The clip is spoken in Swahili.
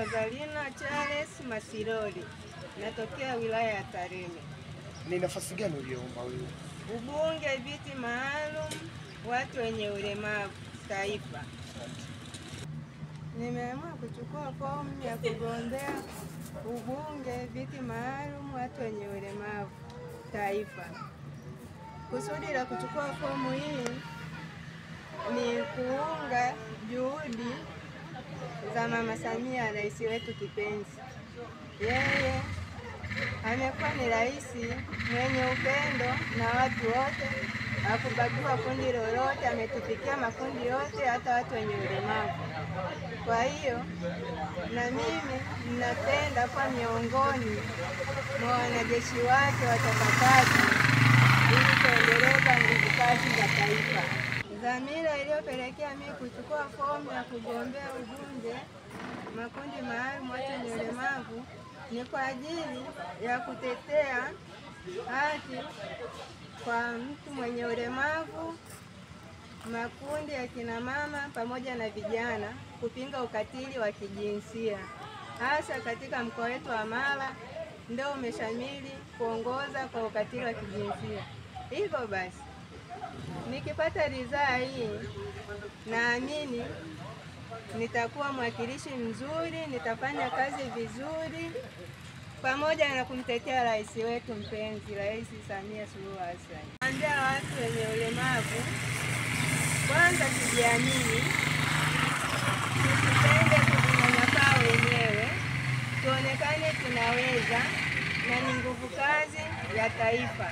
Rosalina Charles Masiroli, natokea wilaya ya Tarime. Ni nafasi gani uliomba wewe? Ubunge viti maalum watu wenye ulemavu taifa. Nimeamua kuchukua fomu ya kugombea ubunge viti maalum watu wenye ulemavu taifa. Kusudi la kuchukua fomu hii ni kuunga juhudi za Mama Samia, rais wetu kipenzi. Yeye amekuwa ni rais mwenye upendo na watu wote, hakubagua kundi lolote, ametufikia makundi yote, hata watu wenye ulemavu. Kwa hiyo na mimi ninapenda kuwa miongoni mwa wanajeshi wake watapakazi ili kuendeleza nguvu kazi za taifa. Dhamira iliyopelekea mimi kuchukua fomu ya kugombea ubunge makundi maalum watu wenye ulemavu ni kwa ajili ya kutetea haki kwa mtu mwenye ulemavu, makundi ya kina mama pamoja na vijana, kupinga ukatili wa kijinsia, hasa katika mkoa wetu wa Mara ndio umeshamiri kuongoza kwa ukatili wa kijinsia. Hivyo basi nikipata ridhaa hii, naamini nitakuwa mwakilishi mzuri, nitafanya kazi vizuri pamoja na kumtetea rais wetu mpenzi, Rais Samia Suluhu Hassan. Naambia watu wenye ulemavu, kwanza tujiamini, tusipende kujinyanyapaa wenyewe, tuonekane tunaweza na ni nguvu kazi ya taifa.